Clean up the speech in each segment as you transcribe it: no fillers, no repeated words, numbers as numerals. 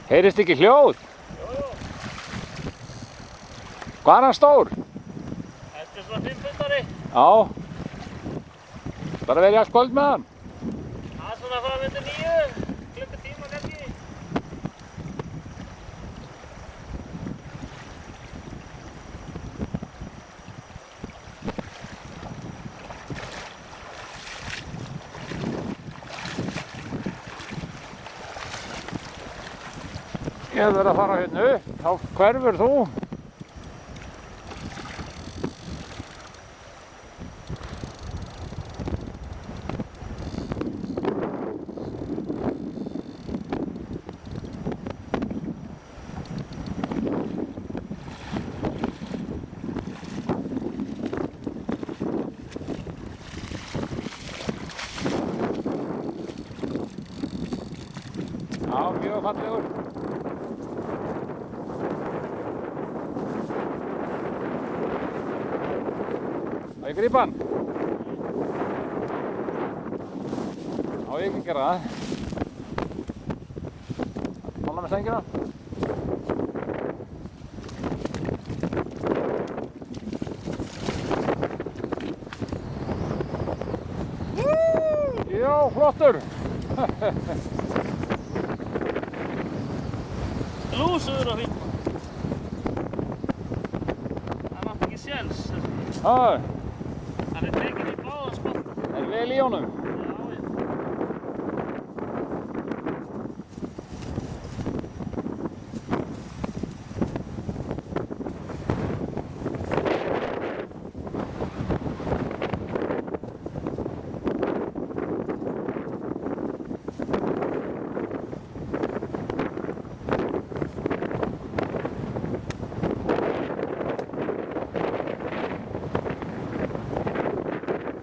Heyrist ekki hljóð? Jú. Hvað er hann stór? Þetta er svona 5 pundari. Já. Bara verið að skvöld með hann. Það er svona fram undir 9, klukkutíma kannski. Ég verð að fara hérna upp, þá hverfur þú. Já, mjög fallegur. Má ég grípa hann? Á ég ekki að gera það. Mála með sængina. Já, flottur. Lúsuður og fínt. Það mátt ekki séns. Það Hann er tekinn í báða spotta. er vel í honum. Já, já.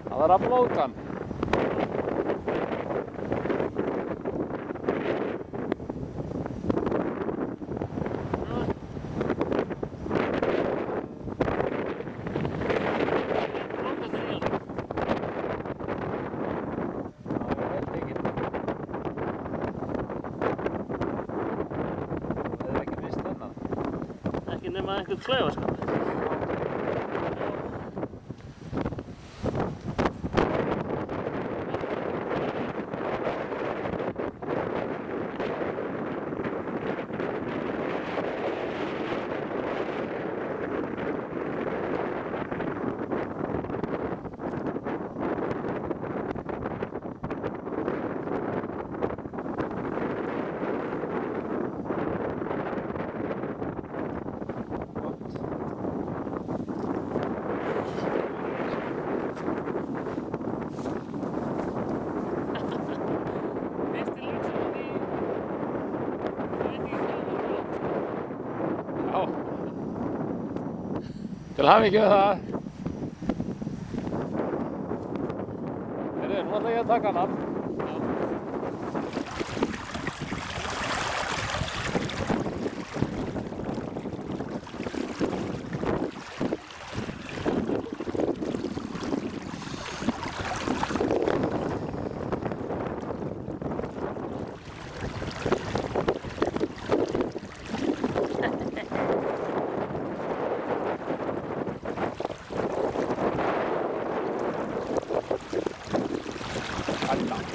Það er að blóðga hann. Ekki nema einhvern klaufaskap. Til hamingju með það. Heyrðu, nú ætla ég að taka hann. Alltaf.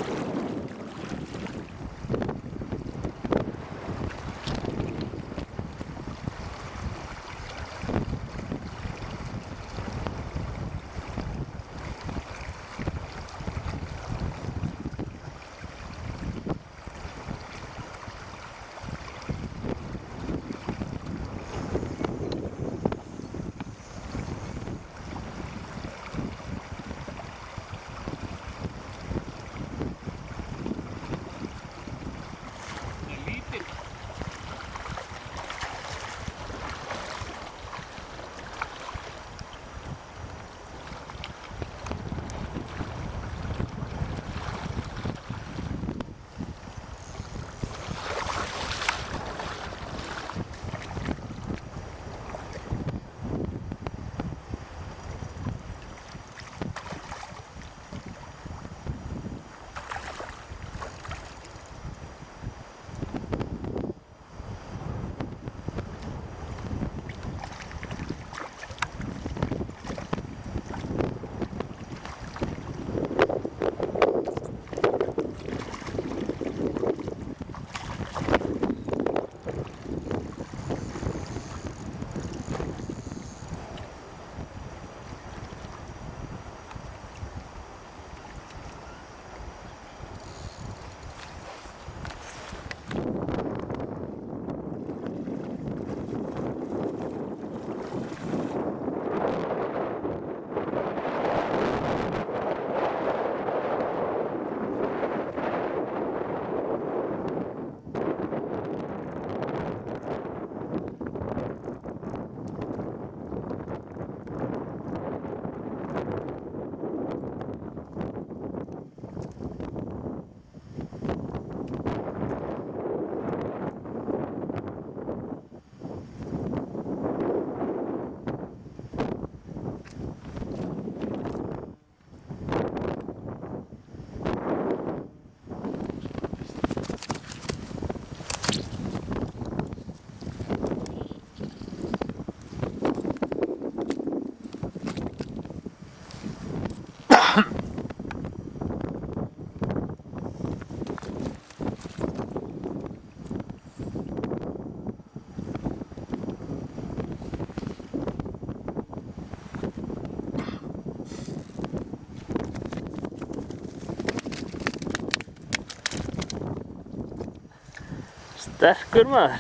Sterkur maður.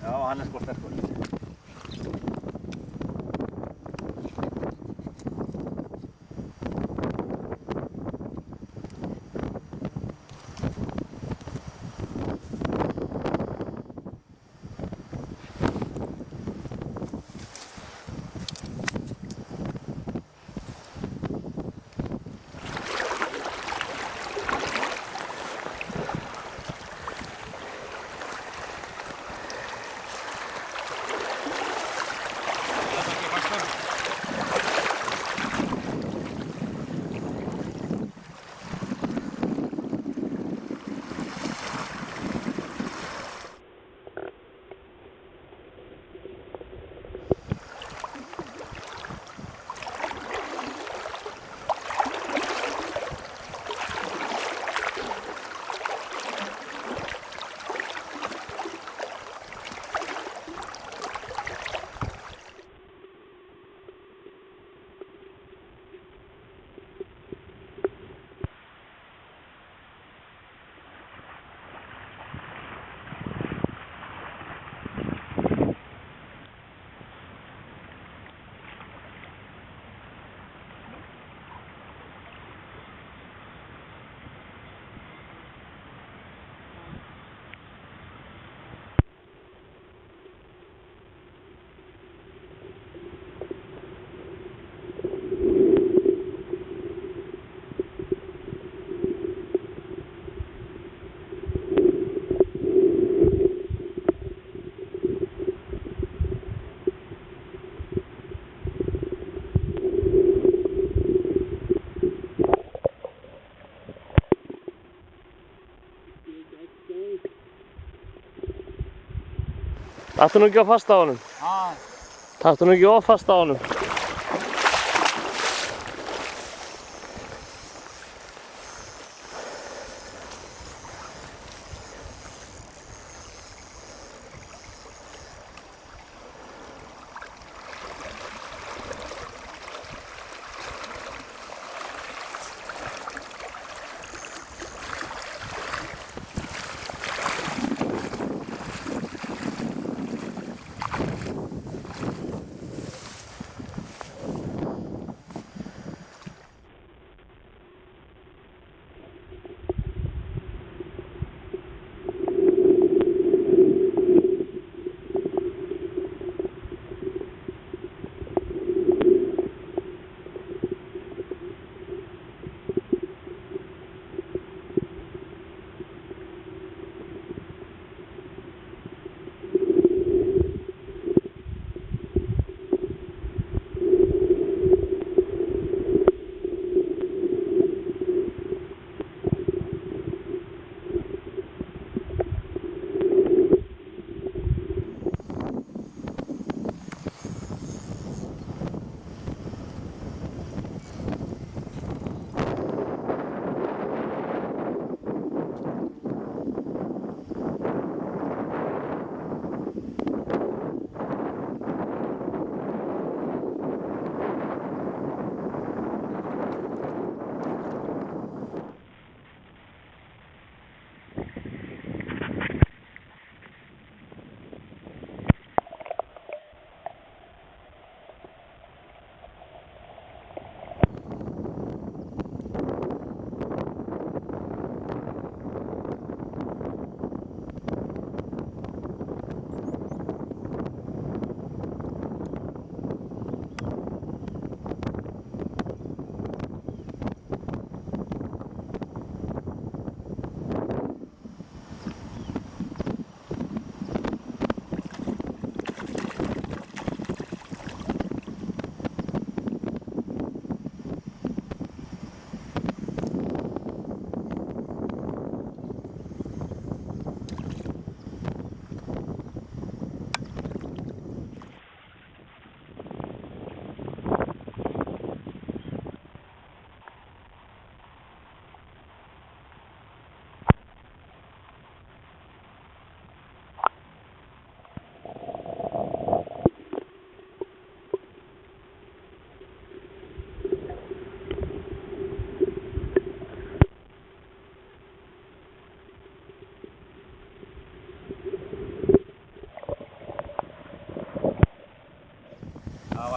Já, hann sko sterkur. Taktu nú ekki of fast á honum. Taktu nú ekki of fast á honum.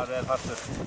var vel fastur.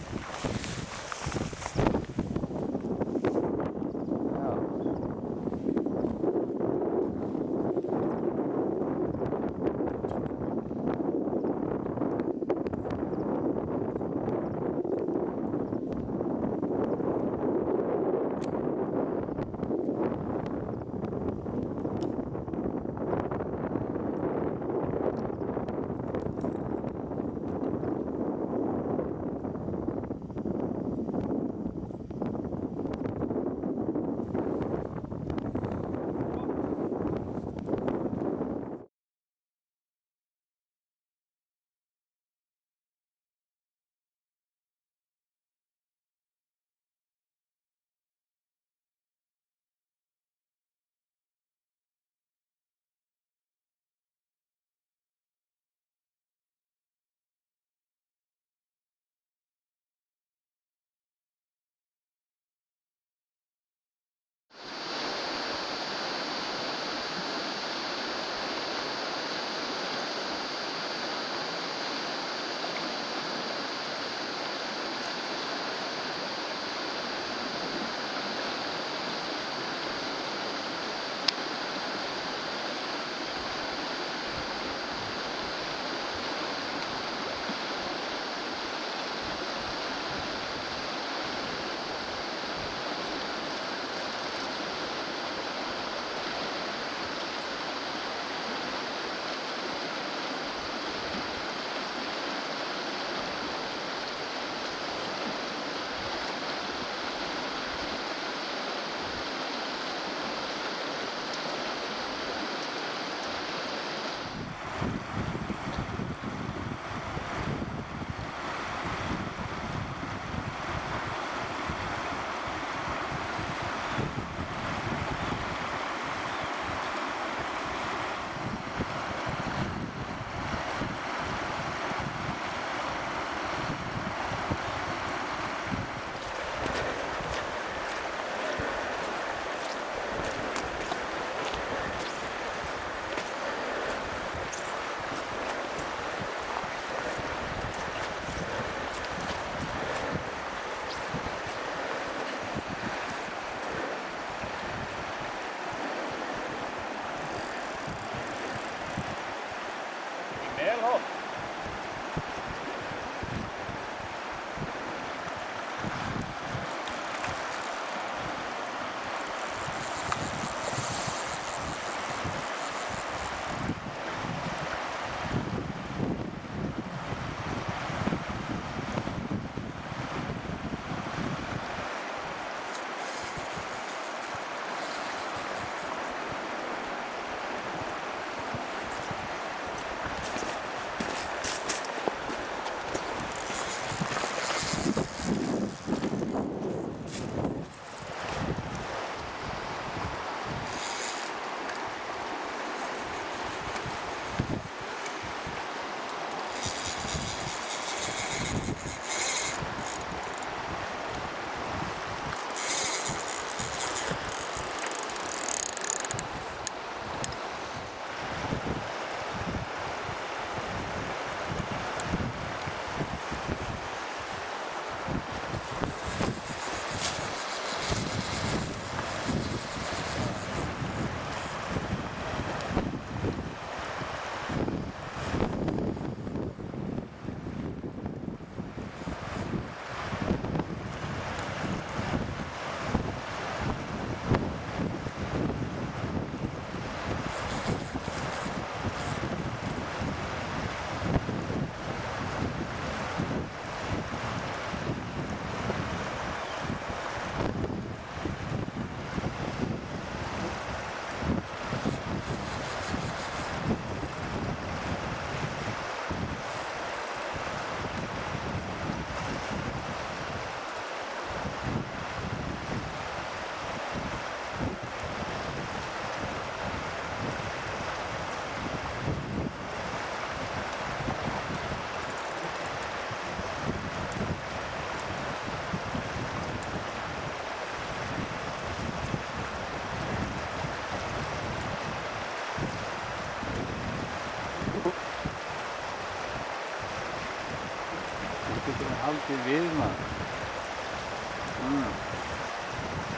Haldið við maður.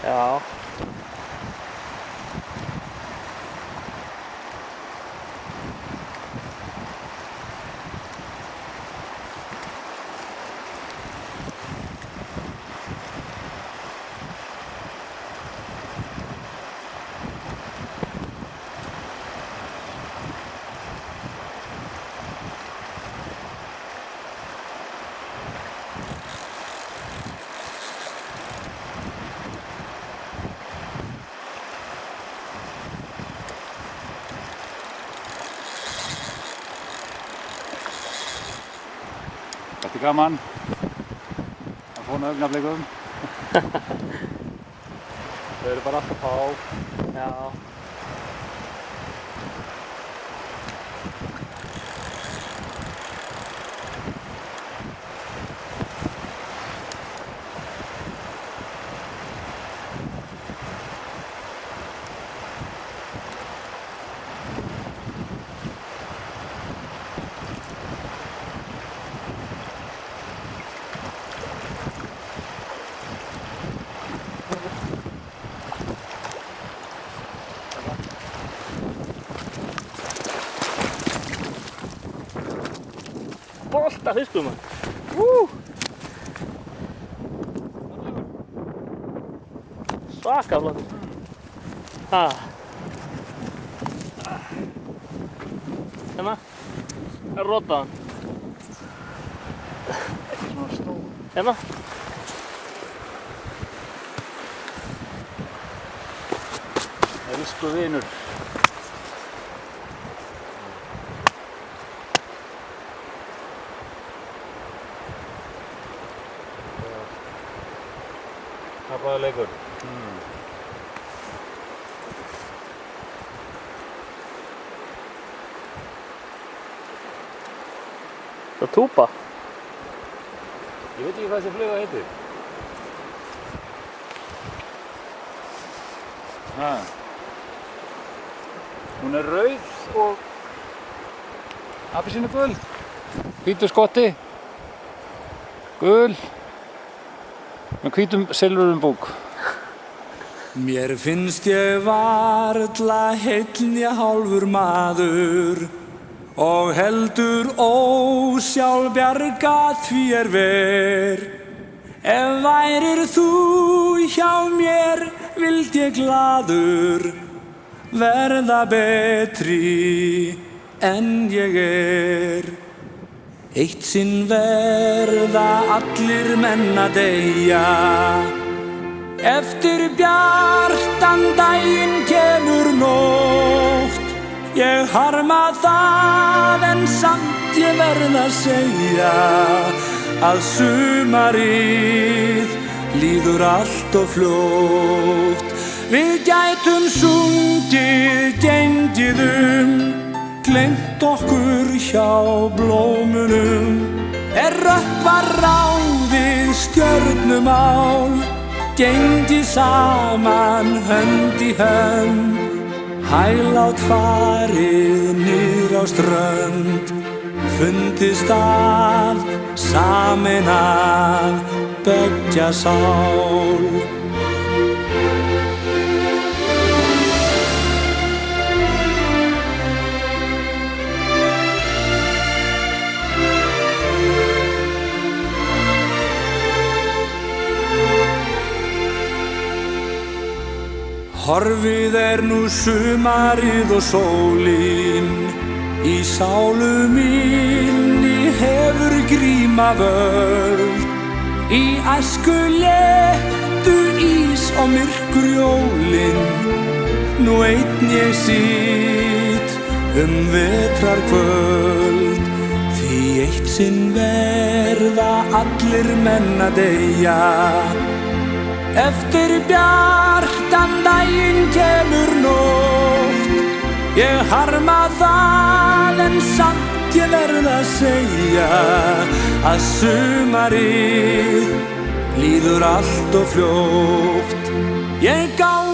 Já. Þetta gaman að svona augnablikum. Þau eru bara alltaf á. Já. Bolta fiskur maður. Svaka flottur. Hérna. Róta hann. Ekki svona stór. Hérna. Elsku vinur. Tapaði leikur. Það túpa. Ég veit ekki hvað þessi fluga heitir. Hún er rauð og appelsínugul. Hvítur skotti. Gul. Með hvítum silfurum búk. Mér finnst ég varla heill né hálfur maður og heldur ósjálfbjarga því er ver. Ef værir þú hjá mér vild ég glaður verða betri en ég er. Eitt sinn verða allir menn að deyja, eftir bjartan daginn kemur nótt. Ég harma það en samt ég verð að segja að sumarið líður allt of fljótt. Við gætum sungið, gengið gleymt okkur hjá blómunum. Rökkva ráðið stjörnumál, gengið saman hönd í hönd. Hæglát farið niður á strönd, fundist að sameinað beggja sál. Horfið nú sumarið og sólin, í sálu minni hefur gríma völd. Í æsku léttu ís og myrkur jólin, nú einn ég sit vetrarkvöld. Því eitt sinn verða allir menn að deyja, eftir bjartan daginn kemur nótt. Ég harma það en samt ég verð að segja að sumarið líður allt of fljótt. Ég gá